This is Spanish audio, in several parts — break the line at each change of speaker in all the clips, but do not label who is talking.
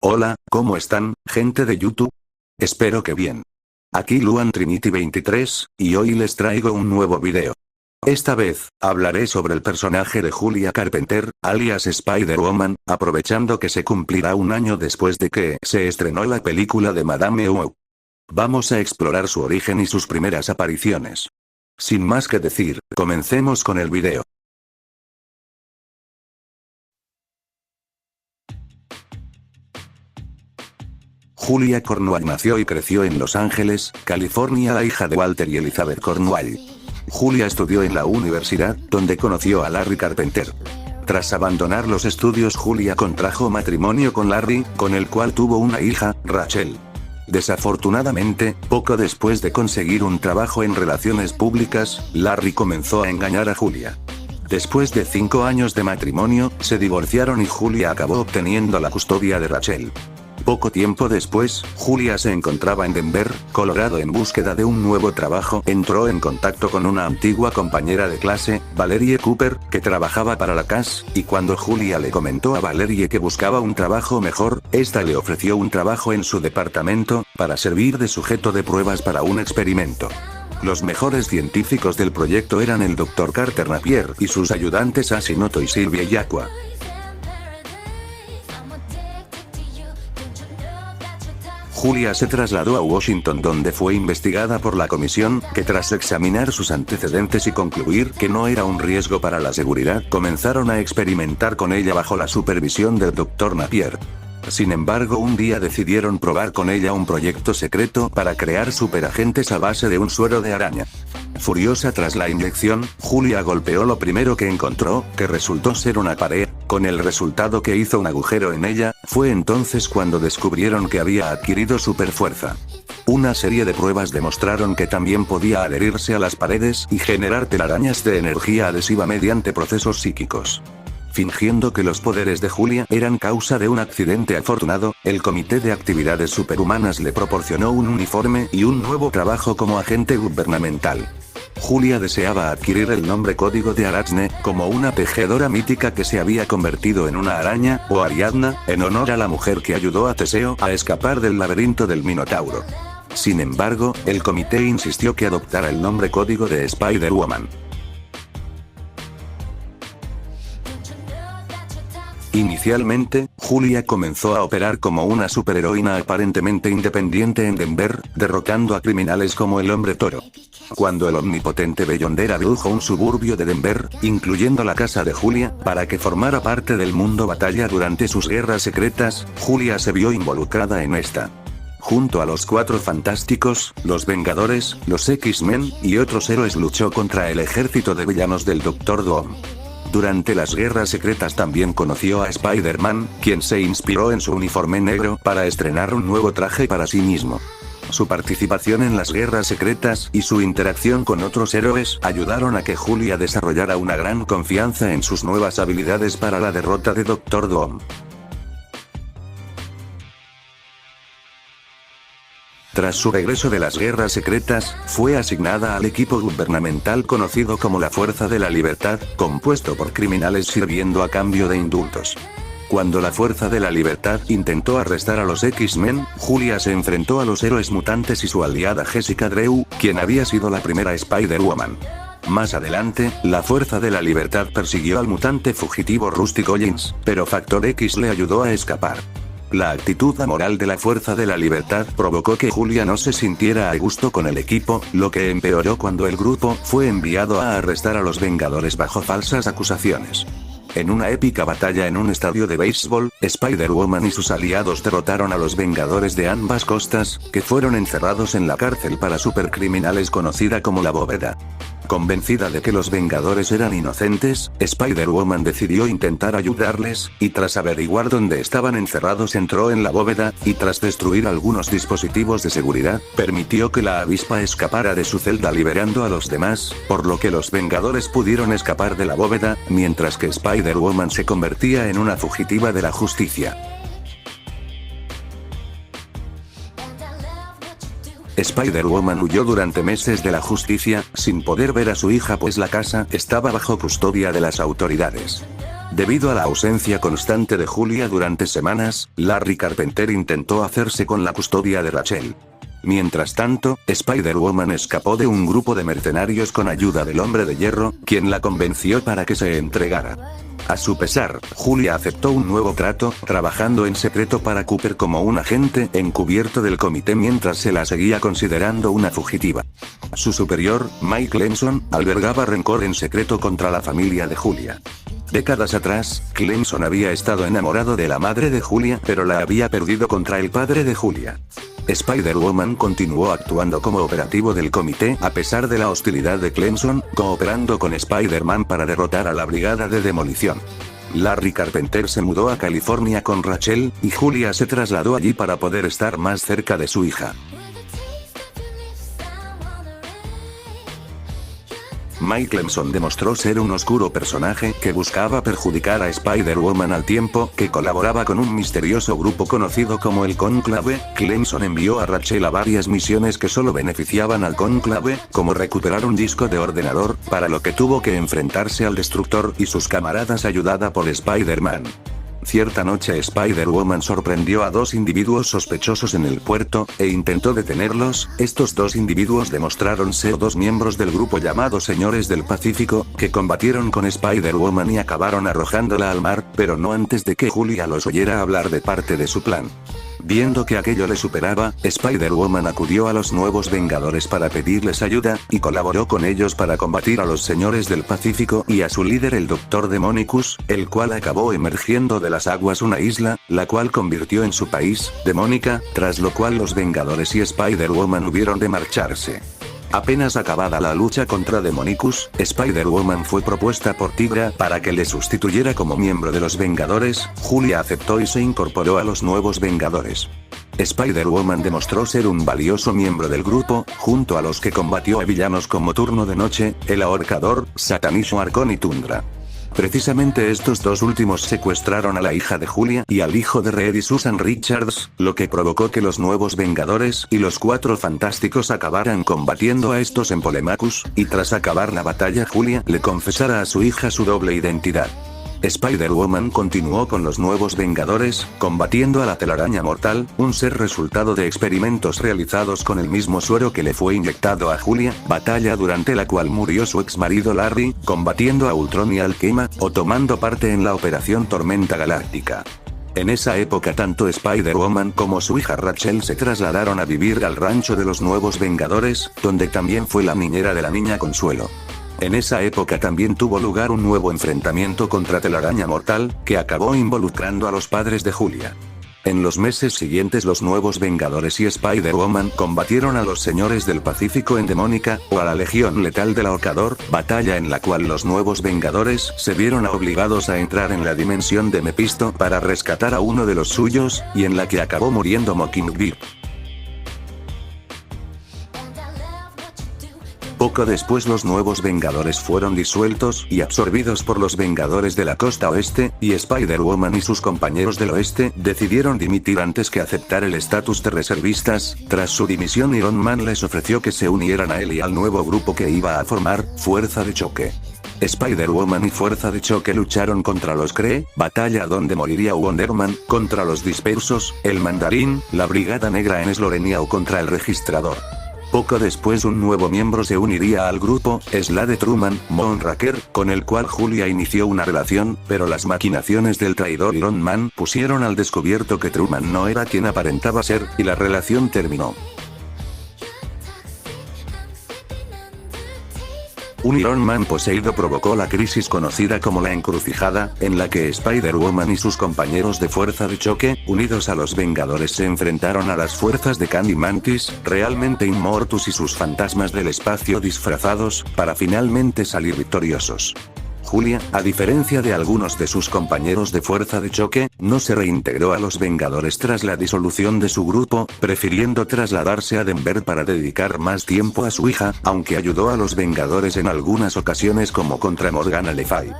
Hola, ¿cómo están, gente de YouTube? Espero que bien. Aquí Luan Trinity 23, y hoy les traigo un nuevo video. Esta vez, hablaré sobre el personaje de Julia Carpenter, alias Spider-Woman, aprovechando que se cumplirá un año después de que se estrenó la película de Madame Web. Vamos a explorar su origen y sus primeras apariciones. Sin más que decir, comencemos con el video. Julia Cornwall nació y creció en Los Ángeles, California, la hija de Walter y Elizabeth Cornwall. Julia estudió en la universidad, donde conoció a Larry Carpenter. Tras abandonar los estudios, Julia contrajo matrimonio con Larry, con el cual tuvo una hija, Rachel. Desafortunadamente, poco después de conseguir un trabajo en relaciones públicas, Larry comenzó a engañar a Julia. Después de 5 años de matrimonio, se divorciaron y Julia acabó obteniendo la custodia de Rachel. Poco tiempo después, Julia se encontraba en Denver, Colorado en búsqueda de un nuevo trabajo. Entró en contacto con una antigua compañera de clase, Valerie Cooper, que trabajaba para la CAS, y cuando Julia le comentó a Valerie que buscaba un trabajo mejor, esta le ofreció un trabajo en su departamento, para servir de sujeto de pruebas para un experimento. Los mejores científicos del proyecto eran el Dr. Carter Napier y sus ayudantes Ashimoto y Sylvia Yaqua. Julia se trasladó a Washington, donde fue investigada por la comisión, que tras examinar sus antecedentes y concluir que no era un riesgo para la seguridad, comenzaron a experimentar con ella bajo la supervisión del Dr. Napier. Sin embargo, un día decidieron probar con ella un proyecto secreto para crear superagentes a base de un suero de araña. Furiosa tras la inyección, Julia golpeó lo primero que encontró, que resultó ser una pared, con el resultado que hizo un agujero en ella. Fue entonces cuando descubrieron que había adquirido superfuerza. Una serie de pruebas demostraron que también podía adherirse a las paredes y generar telarañas de energía adhesiva mediante procesos psíquicos. Fingiendo que los poderes de Julia eran causa de un accidente afortunado, el Comité de Actividades Superhumanas le proporcionó un uniforme y un nuevo trabajo como agente gubernamental. Julia deseaba adquirir el nombre código de Arachne, como una tejedora mítica que se había convertido en una araña, o Ariadna, en honor a la mujer que ayudó a Teseo a escapar del laberinto del Minotauro. Sin embargo, el comité insistió que adoptara el nombre código de Spider-Woman. Inicialmente, Julia comenzó a operar como una superheroína aparentemente independiente en Denver, derrotando a criminales como el Hombre Toro. Cuando el omnipotente Beyonder abdujo un suburbio de Denver, incluyendo la casa de Julia, para que formara parte del mundo batalla durante sus guerras secretas, Julia se vio involucrada en esta. Junto a los Cuatro Fantásticos, los Vengadores, los X-Men, y otros héroes luchó contra el ejército de villanos del Dr. Doom. Durante las guerras secretas también conoció a Spider-Man, quien se inspiró en su uniforme negro para estrenar un nuevo traje para sí mismo. Su participación en las guerras secretas y su interacción con otros héroes ayudaron a que Julia desarrollara una gran confianza en sus nuevas habilidades para la derrota de Dr. Doom. Tras su regreso de las guerras secretas, fue asignada al equipo gubernamental conocido como la Fuerza de la Libertad, compuesto por criminales sirviendo a cambio de indultos. Cuando la Fuerza de la Libertad intentó arrestar a los X-Men, Julia se enfrentó a los héroes mutantes y su aliada Jessica Drew, quien había sido la primera Spider-Woman. Más adelante, la Fuerza de la Libertad persiguió al mutante fugitivo Rusty Collins, pero Factor X le ayudó a escapar. La actitud amoral de la Fuerza de la Libertad provocó que Julia no se sintiera a gusto con el equipo, lo que empeoró cuando el grupo fue enviado a arrestar a los Vengadores bajo falsas acusaciones. En una épica batalla en un estadio de béisbol, Spider-Woman y sus aliados derrotaron a los Vengadores de ambas costas, que fueron encerrados en la cárcel para supercriminales conocida como la Bóveda. Convencida de que los Vengadores eran inocentes, Spider-Woman decidió intentar ayudarles, y tras averiguar dónde estaban encerrados entró en la bóveda, y tras destruir algunos dispositivos de seguridad, permitió que la avispa escapara de su celda liberando a los demás, por lo que los Vengadores pudieron escapar de la bóveda, mientras que Spider-Woman se convertía en una fugitiva de la justicia. Spider-Woman huyó durante meses de la justicia, sin poder ver a su hija pues la casa estaba bajo custodia de las autoridades. Debido a la ausencia constante de Julia durante semanas, Larry Carpenter intentó hacerse con la custodia de Rachel. Mientras tanto, Spider-Woman escapó de un grupo de mercenarios con ayuda del Hombre de Hierro, quien la convenció para que se entregara. A su pesar, Julia aceptó un nuevo trato, trabajando en secreto para Cooper como un agente encubierto del comité mientras se la seguía considerando una fugitiva. Su superior, Mike Clemson, albergaba rencor en secreto contra la familia de Julia. Décadas atrás, Clemson había estado enamorado de la madre de Julia, pero la había perdido contra el padre de Julia. Spider-Woman continuó actuando como operativo del comité a pesar de la hostilidad de Clemson, cooperando con Spider-Man para derrotar a la brigada de demolición. Larry Carpenter se mudó a California con Rachel, y Julia se trasladó allí para poder estar más cerca de su hija. Mike Clemson demostró ser un oscuro personaje que buscaba perjudicar a Spider-Woman al tiempo que colaboraba con un misterioso grupo conocido como el Cónclave. Clemson envió a Rachel a varias misiones que solo beneficiaban al Cónclave, como recuperar un disco de ordenador, para lo que tuvo que enfrentarse al Destructor y sus camaradas ayudada por Spider-Man. Cierta noche Spider-Woman sorprendió a dos individuos sospechosos en el puerto, e intentó detenerlos. Estos dos individuos demostraron ser dos miembros del grupo llamado Señores del Pacífico, que combatieron con Spider-Woman y acabaron arrojándola al mar, pero no antes de que Julia los oyera hablar de parte de su plan. Viendo que aquello le superaba, Spider-Woman acudió a los nuevos Vengadores para pedirles ayuda, y colaboró con ellos para combatir a los Señores del Pacífico y a su líder el Dr. Demonicus, el cual acabó emergiendo de las aguas una isla, la cual convirtió en su país, Demónica, tras lo cual los Vengadores y Spider-Woman hubieron de marcharse. Apenas acabada la lucha contra Demonicus, Spider-Woman fue propuesta por Tigra para que le sustituyera como miembro de los Vengadores. Julia aceptó y se incorporó a los nuevos Vengadores. Spider-Woman demostró ser un valioso miembro del grupo, junto a los que combatió a villanos como Turno de Noche, el Ahorcador, Satanismo Arcón y Tundra. Precisamente estos dos últimos secuestraron a la hija de Julia y al hijo de Reed y Susan Richards, lo que provocó que los nuevos Vengadores y los Cuatro Fantásticos acabaran combatiendo a estos en Polemacus, y tras acabar la batalla Julia le confesara a su hija su doble identidad. Spider-Woman continuó con los nuevos Vengadores, combatiendo a la telaraña mortal, un ser resultado de experimentos realizados con el mismo suero que le fue inyectado a Julia, batalla durante la cual murió su ex marido Larry, combatiendo a Ultron y Alquema, o tomando parte en la Operación Tormenta Galáctica. En esa época tanto Spider-Woman como su hija Rachel se trasladaron a vivir al rancho de los nuevos Vengadores, donde también fue la niñera de la niña Consuelo. En esa época también tuvo lugar un nuevo enfrentamiento contra Telaraña Mortal, que acabó involucrando a los padres de Julia. En los meses siguientes los nuevos Vengadores y Spider-Woman combatieron a los Señores del Pacífico en Demónica, o a la Legión Letal del Ahorcador, batalla en la cual los nuevos Vengadores se vieron obligados a entrar en la dimensión de Mephisto para rescatar a uno de los suyos, y en la que acabó muriendo Mockingbird. Poco después los nuevos Vengadores fueron disueltos y absorbidos por los Vengadores de la Costa Oeste, y Spider-Woman y sus compañeros del Oeste decidieron dimitir antes que aceptar el estatus de reservistas. Tras su dimisión Iron Man les ofreció que se unieran a él y al nuevo grupo que iba a formar, Fuerza de Choque. Spider-Woman y Fuerza de Choque lucharon contra los Kree, batalla donde moriría Wonder Man, contra los Dispersos, el Mandarín, la Brigada Negra en Slorenia o contra el Registrador. Poco después un nuevo miembro se uniría al grupo, Slade Truman, Moonraker, con el cual Julia inició una relación, pero las maquinaciones del traidor Iron Man pusieron al descubierto que Truman no era quien aparentaba ser, y la relación terminó. Un Iron Man poseído provocó la crisis conocida como la Encrucijada, en la que Spider-Woman y sus compañeros de Fuerza de Choque, unidos a los Vengadores, se enfrentaron a las fuerzas de Kang y Mantis, realmente Immortus y sus fantasmas del espacio disfrazados, para finalmente salir victoriosos. Julia, a diferencia de algunos de sus compañeros de Fuerza de Choque, no se reintegró a los Vengadores tras la disolución de su grupo, prefiriendo trasladarse a Denver para dedicar más tiempo a su hija, aunque ayudó a los Vengadores en algunas ocasiones como contra Morgana Le Fay.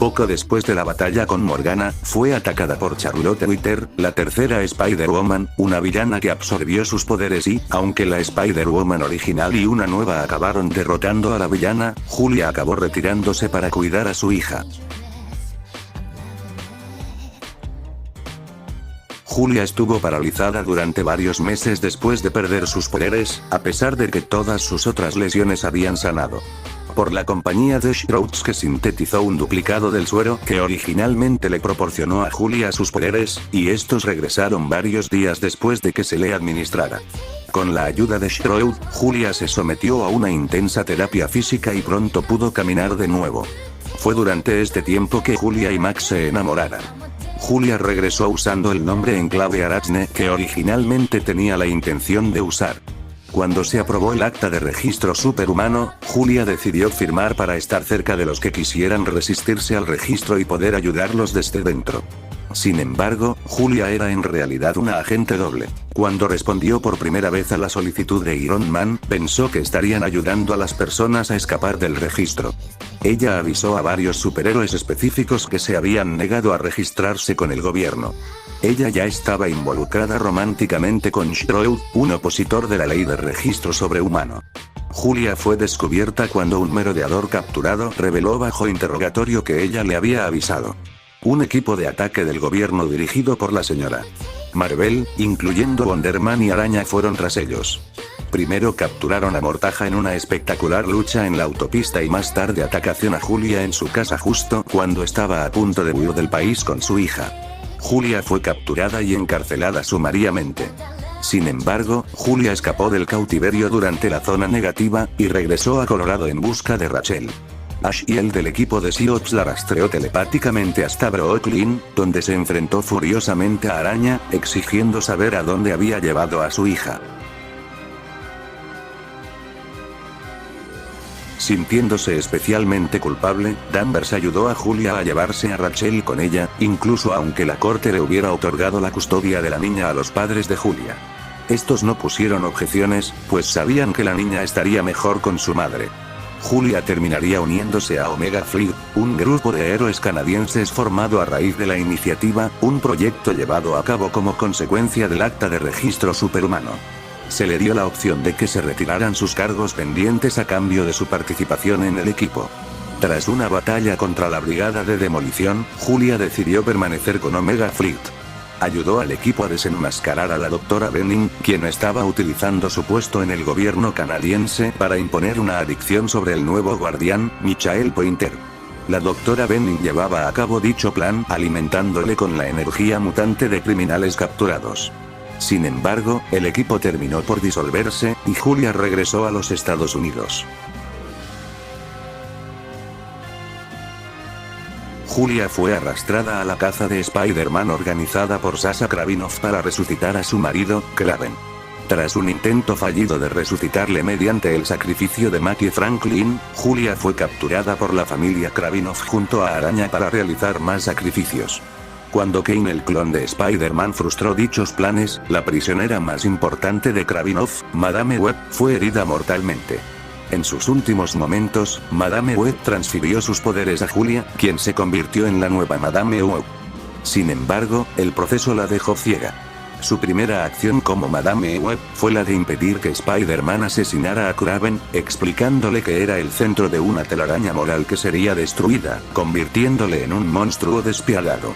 Poco después de la batalla con Morgana, fue atacada por Charlotte Witter, la tercera Spider-Woman, una villana que absorbió sus poderes y, aunque la Spider-Woman original y una nueva acabaron derrotando a la villana, Julia acabó retirándose para cuidar a su hija. Julia estuvo paralizada durante varios meses después de perder sus poderes, a pesar de que todas sus otras lesiones habían sanado. Por la compañía de Shrouds, que sintetizó un duplicado del suero que originalmente le proporcionó a Julia sus poderes, y estos regresaron varios días después de que se le administrara. Con la ayuda de Shroud, Julia se sometió a una intensa terapia física y pronto pudo caminar de nuevo. Fue durante este tiempo que Julia y Max se enamoraron. Julia regresó usando el nombre en clave Arachne que originalmente tenía la intención de usar. Cuando se aprobó el acta de registro superhumano, Julia decidió firmar para estar cerca de los que quisieran resistirse al registro y poder ayudarlos desde dentro. Sin embargo, Julia era en realidad una agente doble. Cuando respondió por primera vez a la solicitud de Iron Man, pensó que estarían ayudando a las personas a escapar del registro. Ella avisó a varios superhéroes específicos que se habían negado a registrarse con el gobierno. Ella ya estaba involucrada románticamente con Shroud, un opositor de la ley de registro sobrehumano. Julia fue descubierta cuando un merodeador capturado reveló bajo interrogatorio que ella le había avisado. Un equipo de ataque del gobierno dirigido por la señora Marvel, incluyendo Wonder Man y Araña, fueron tras ellos. Primero capturaron a Mortaja en una espectacular lucha en la autopista y más tarde atacaron a Julia en su casa justo cuando estaba a punto de huir del país con su hija. Julia fue capturada y encarcelada sumariamente. Sin embargo, Julia escapó del cautiverio durante la zona negativa, y regresó a Colorado en busca de Rachel. Ash y el del equipo de Siops la rastreó telepáticamente hasta Brooklyn, donde se enfrentó furiosamente a Araña, exigiendo saber a dónde había llevado a su hija. Sintiéndose especialmente culpable, Danvers ayudó a Julia a llevarse a Rachel con ella, incluso aunque la corte le hubiera otorgado la custodia de la niña a los padres de Julia. Estos no pusieron objeciones, pues sabían que la niña estaría mejor con su madre. Julia terminaría uniéndose a Omega Fleet, un grupo de héroes canadienses formado a raíz de la iniciativa, un proyecto llevado a cabo como consecuencia del acta de registro superhumano. Se le dio la opción de que se retiraran sus cargos pendientes a cambio de su participación en el equipo. Tras una batalla contra la Brigada de Demolición, Julia decidió permanecer con Omega Fleet. Ayudó al equipo a desenmascarar a la Dra. Benning, quien estaba utilizando su puesto en el gobierno canadiense para imponer una adicción sobre el nuevo guardián, Michael Pointer. La Dra. Benning llevaba a cabo dicho plan alimentándole con la energía mutante de criminales capturados. Sin embargo, el equipo terminó por disolverse, y Julia regresó a los Estados Unidos. Julia fue arrastrada a la caza de Spider-Man organizada por Sasha Kravinoff para resucitar a su marido, Kraven. Tras un intento fallido de resucitarle mediante el sacrificio de Matthew Franklin, Julia fue capturada por la familia Kravinoff junto a Araña para realizar más sacrificios. Cuando Kane, el clon de Spider-Man, frustró dichos planes, la prisionera más importante de Kravinoff, Madame Web, fue herida mortalmente. En sus últimos momentos, Madame Web transfirió sus poderes a Julia, quien se convirtió en la nueva Madame Web. Sin embargo, el proceso la dejó ciega. Su primera acción como Madame Web fue la de impedir que Spider-Man asesinara a Kraven, explicándole que era el centro de una telaraña moral que sería destruida, convirtiéndole en un monstruo despiadado.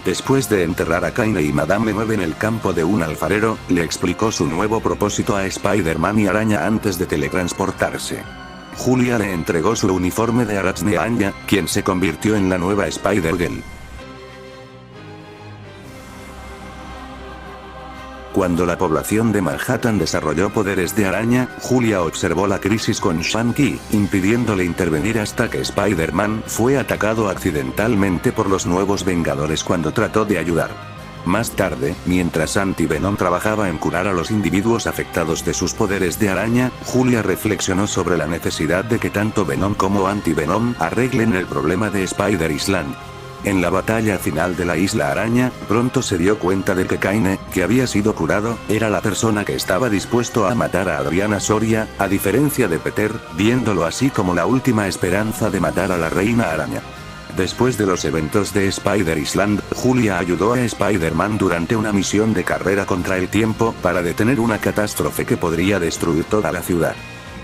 Después de enterrar a Kaine y Madame Web en el campo de un alfarero, le explicó su nuevo propósito a Spider-Man y Araña antes de teletransportarse. Julia le entregó su uniforme de Arachne a Anya, quien se convirtió en la nueva Spider-Girl. Cuando la población de Manhattan desarrolló poderes de araña, Julia observó la crisis con Shanky, impidiéndole intervenir hasta que Spider-Man fue atacado accidentalmente por los nuevos Vengadores cuando trató de ayudar. Más tarde, mientras Anti-Venom trabajaba en curar a los individuos afectados de sus poderes de araña, Julia reflexionó sobre la necesidad de que tanto Venom como Anti-Venom arreglen el problema de Spider-Island. En la batalla final de la Isla Araña, pronto se dio cuenta de que Kaine, que había sido curado, era la persona que estaba dispuesto a matar a Adriana Soria, a diferencia de Peter, viéndolo así como la última esperanza de matar a la Reina Araña. Después de los eventos de Spider-Island, Julia ayudó a Spider-Man durante una misión de carrera contra el tiempo para detener una catástrofe que podría destruir toda la ciudad.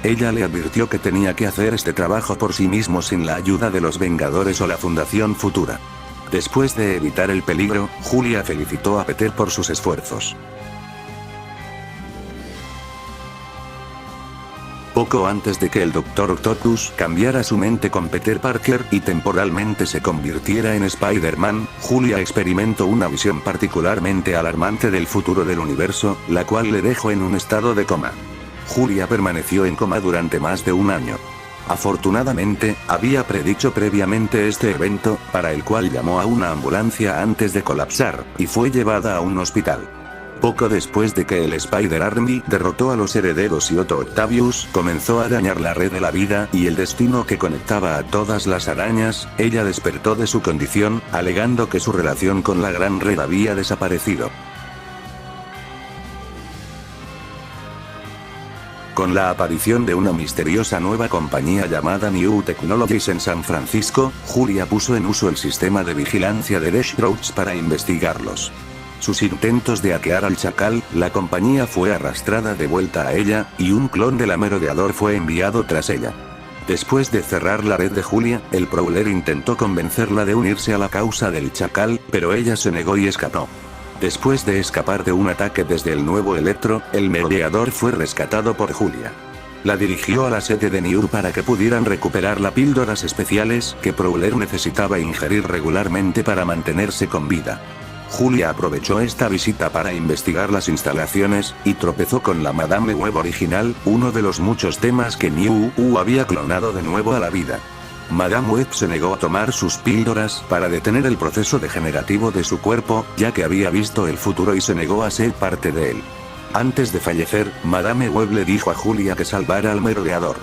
Ella le advirtió que tenía que hacer este trabajo por sí mismo sin la ayuda de los Vengadores o la Fundación Futura. Después de evitar el peligro, Julia felicitó a Peter por sus esfuerzos. Poco antes de que el Dr. Octopus cambiara su mente con Peter Parker y temporalmente se convirtiera en Spider-Man, Julia experimentó una visión particularmente alarmante del futuro del universo, la cual le dejó en un estado de coma. Julia permaneció en coma durante más de un año. Afortunadamente, había predicho previamente este evento, para el cual llamó a una ambulancia antes de colapsar, y fue llevada a un hospital. Poco después de que el Spider-Army derrotó a los herederos y Otto Octavius comenzó a dañar la red de la vida y el destino que conectaba a todas las arañas, ella despertó de su condición, alegando que su relación con la Gran Red había desaparecido. Con la aparición de una misteriosa nueva compañía llamada New Technologies en San Francisco, Julia puso en uso el sistema de vigilancia de Deathstroke para investigarlos. Sus intentos de hackear al Chacal, la compañía fue arrastrada de vuelta a ella, y un clon de la Merodeador fue enviado tras ella. Después de cerrar la red de Julia, el Prowler intentó convencerla de unirse a la causa del Chacal, pero ella se negó y escapó. Después de escapar de un ataque desde el nuevo Electro, el Merodeador fue rescatado por Julia. La dirigió a la sede de Niur para que pudieran recuperar las píldoras especiales que Prowler necesitaba ingerir regularmente para mantenerse con vida. Julia aprovechó esta visita para investigar las instalaciones, y tropezó con la Madame Web original, uno de los muchos temas que New había clonado de nuevo a la vida. Madame Web se negó a tomar sus píldoras para detener el proceso degenerativo de su cuerpo, ya que había visto el futuro y se negó a ser parte de él. Antes de fallecer, Madame Web le dijo a Julia que salvara al Merodeador.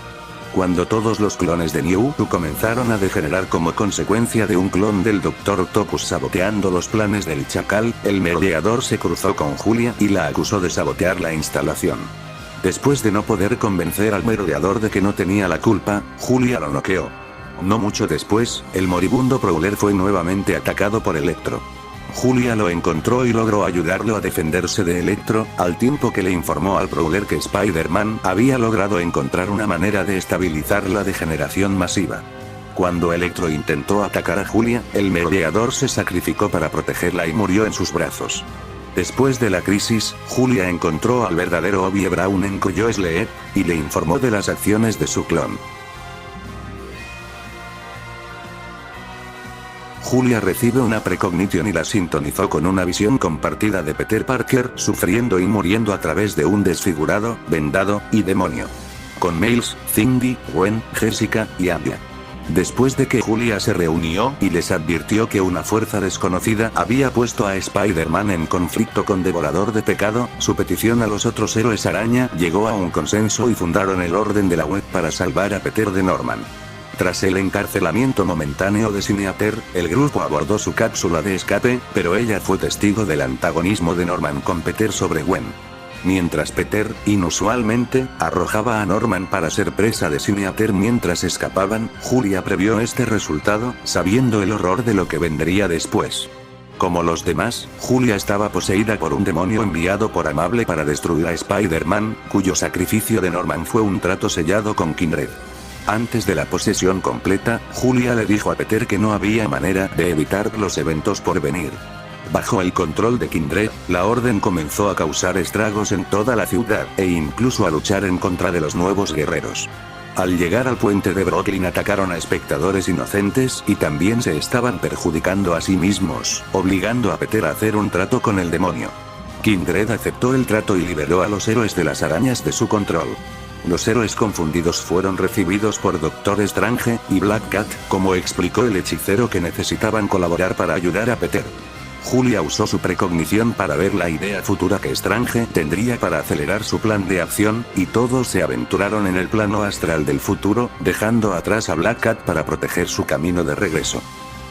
Cuando todos los clones de New comenzaron a degenerar como consecuencia de un clon del Dr. Octopus saboteando los planes del Chacal, el Merodeador se cruzó con Julia y la acusó de sabotear la instalación. Después de no poder convencer al Merodeador de que no tenía la culpa, Julia lo noqueó. No mucho después, el moribundo Prowler fue nuevamente atacado por Electro. Julia lo encontró y logró ayudarlo a defenderse de Electro, al tiempo que le informó al Prowler que Spider-Man había logrado encontrar una manera de estabilizar la degeneración masiva. Cuando Electro intentó atacar a Julia, el Merodeador se sacrificó para protegerla y murió en sus brazos. Después de la crisis, Julia encontró al verdadero Obi Brown en Coyo Sleep, y le informó de las acciones de su clon. Julia recibe una precognición y la sintonizó con una visión compartida de Peter Parker sufriendo y muriendo a través de un desfigurado, vendado, y demonio. Con Miles, Cindy, Gwen, Jessica, y Anya. Después de que Julia se reunió y les advirtió que una fuerza desconocida había puesto a Spider-Man en conflicto con Devorador de Pecado, su petición a los otros héroes araña llegó a un consenso y fundaron el Orden de la Web para salvar a Peter de Norman. Tras el encarcelamiento momentáneo de Sinister, el grupo abordó su cápsula de escape, pero ella fue testigo del antagonismo de Norman con Peter sobre Gwen. Mientras Peter, inusualmente, arrojaba a Norman para ser presa de Sinister mientras escapaban, Julia previó este resultado, sabiendo el horror de lo que vendría después. Como los demás, Julia estaba poseída por un demonio enviado por Amable para destruir a Spider-Man, cuyo sacrificio de Norman fue un trato sellado con Kindred. Antes de la posesión completa, Julia le dijo a Peter que no había manera de evitar los eventos por venir. Bajo el control de Kindred, la Orden comenzó a causar estragos en toda la ciudad, e incluso a luchar en contra de los nuevos guerreros. Al llegar al puente de Brooklyn atacaron a espectadores inocentes y también se estaban perjudicando a sí mismos, obligando a Peter a hacer un trato con el demonio. Kindred aceptó el trato y liberó a los héroes de las arañas de su control. Los héroes confundidos fueron recibidos por Doctor Strange y Black Cat, como explicó el hechicero que necesitaban colaborar para ayudar a Peter. Julia usó su precognición para ver la idea futura que Strange tendría para acelerar su plan de acción, y todos se aventuraron en el plano astral del futuro, dejando atrás a Black Cat para proteger su camino de regreso.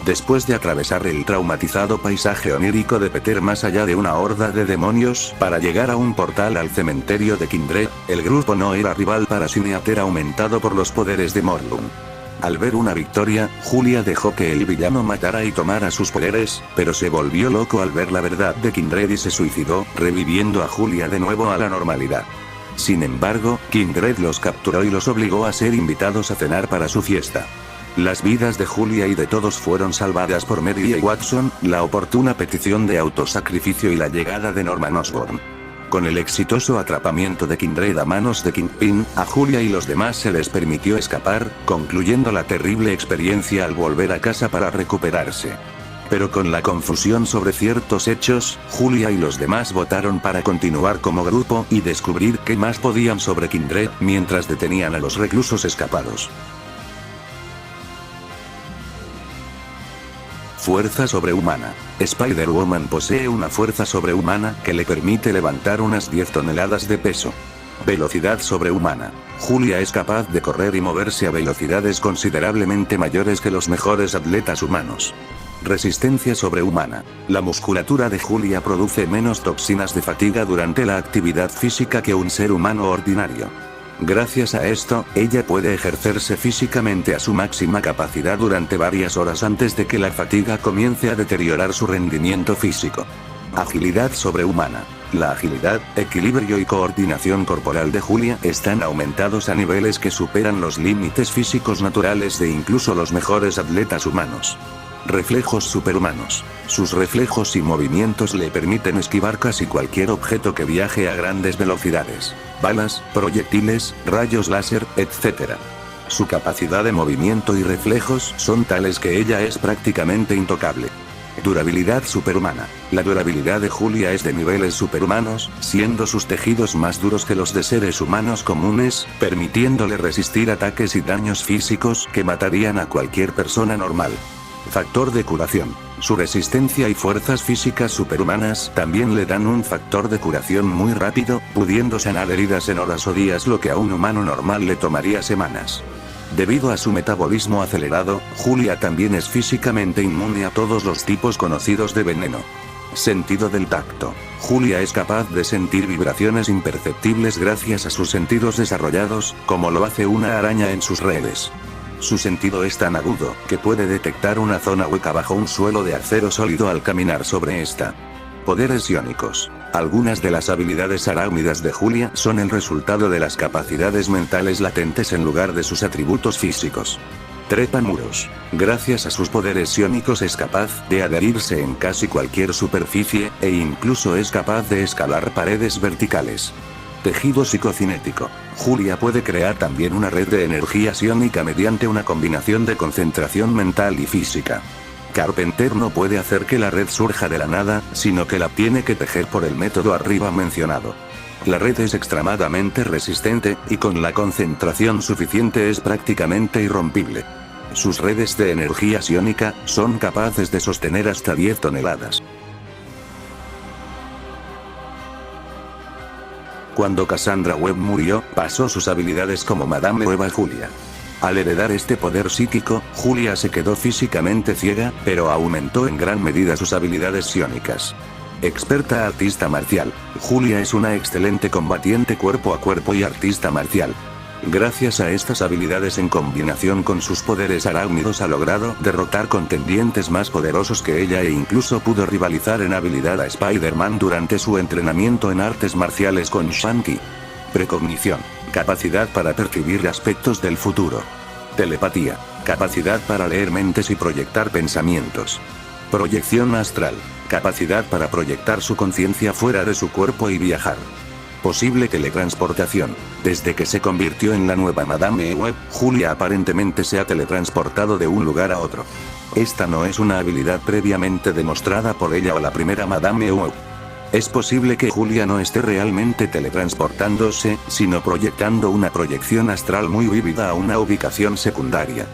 Después de atravesar el traumatizado paisaje onírico de Peter más allá de una horda de demonios para llegar a un portal al cementerio de Kindred, el grupo no era rival para Sinister aumentado por los poderes de Morlun. Al ver una victoria, Julia dejó que el villano matara y tomara sus poderes, pero se volvió loco al ver la verdad de Kindred y se suicidó, reviviendo a Julia de nuevo a la normalidad. Sin embargo, Kindred los capturó y los obligó a ser invitados a cenar para su fiesta. Las vidas de Julia y de todos fueron salvadas por Mary y Watson, la oportuna petición de autosacrificio y la llegada de Norman Osborn. Con el exitoso atrapamiento de Kindred a manos de Kingpin, a Julia y los demás se les permitió escapar, concluyendo la terrible experiencia al volver a casa para recuperarse. Pero con la confusión sobre ciertos hechos, Julia y los demás votaron para continuar como grupo y descubrir qué más podían sobre Kindred, mientras detenían a los reclusos escapados. Fuerza sobrehumana. Spider-Woman posee una fuerza sobrehumana que le permite levantar unas 10 toneladas de peso. Velocidad sobrehumana. Julia es capaz de correr y moverse a velocidades considerablemente mayores que los mejores atletas humanos. Resistencia sobrehumana. La musculatura de Julia produce menos toxinas de fatiga durante la actividad física que un ser humano ordinario. Gracias a esto, ella puede ejercerse físicamente a su máxima capacidad durante varias horas antes de que la fatiga comience a deteriorar su rendimiento físico. Agilidad sobrehumana. La agilidad, equilibrio y coordinación corporal de Julia están aumentados a niveles que superan los límites físicos naturales de incluso los mejores atletas humanos. Reflejos superhumanos. Sus reflejos y movimientos le permiten esquivar casi cualquier objeto que viaje a grandes velocidades. Balas, proyectiles, rayos láser, etc. Su capacidad de movimiento y reflejos son tales que ella es prácticamente intocable. Durabilidad superhumana. La durabilidad de Julia es de niveles superhumanos, siendo sus tejidos más duros que los de seres humanos comunes, permitiéndole resistir ataques y daños físicos que matarían a cualquier persona normal. Factor de curación. Su resistencia y fuerzas físicas superhumanas también le dan un factor de curación muy rápido, pudiendo sanar heridas en horas o días lo que a un humano normal le tomaría semanas. Debido a su metabolismo acelerado, Julia también es físicamente inmune a todos los tipos conocidos de veneno. Sentido del tacto. Julia es capaz de sentir vibraciones imperceptibles gracias a sus sentidos desarrollados, como lo hace una araña en sus redes. Su sentido es tan agudo, que puede detectar una zona hueca bajo un suelo de acero sólido al caminar sobre esta. Poderes iónicos. Algunas de las habilidades arácnidas de Julia son el resultado de las capacidades mentales latentes en lugar de sus atributos físicos. Trepa muros. Gracias a sus poderes iónicos es capaz de adherirse en casi cualquier superficie, e incluso es capaz de escalar paredes verticales. Tejido psicocinético. Julia puede crear también una red de energía psiónica mediante una combinación de concentración mental y física. Carpenter no puede hacer que la red surja de la nada, sino que la tiene que tejer por el método arriba mencionado. La red es extremadamente resistente, y con la concentración suficiente es prácticamente irrompible. Sus redes de energía psiónica son capaces de sostener hasta 10 toneladas. Cuando Cassandra Webb murió, pasó sus habilidades como Madame Webb a Julia. Al heredar este poder psíquico, Julia se quedó físicamente ciega, pero aumentó en gran medida sus habilidades psiónicas. Experta artista marcial. Julia es una excelente combatiente cuerpo a cuerpo y artista marcial. Gracias a estas habilidades en combinación con sus poderes arácnidos ha logrado derrotar contendientes más poderosos que ella e incluso pudo rivalizar en habilidad a Spider-Man durante su entrenamiento en artes marciales con Shang-Chi. Precognición. Capacidad para percibir aspectos del futuro. Telepatía. Capacidad para leer mentes y proyectar pensamientos. Proyección astral. Capacidad para proyectar su conciencia fuera de su cuerpo y viajar. Posible teletransportación. Desde que se convirtió en la nueva Madame Webb, Julia aparentemente se ha teletransportado de un lugar a otro. Esta no es una habilidad previamente demostrada por ella o la primera Madame Webb. Es posible que Julia no esté realmente teletransportándose, sino proyectando una proyección astral muy vívida a una ubicación secundaria.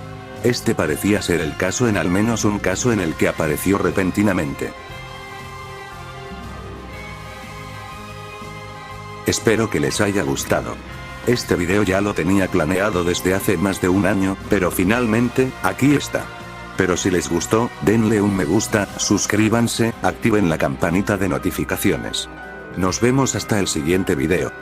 Este parecía ser el caso en al menos un caso en el que apareció repentinamente. Espero que les haya gustado. Este video ya lo tenía planeado desde hace más de un año, pero finalmente, aquí está. Pero si les gustó, denle un me gusta, suscríbanse, activen la campanita de notificaciones. Nos vemos hasta el siguiente video.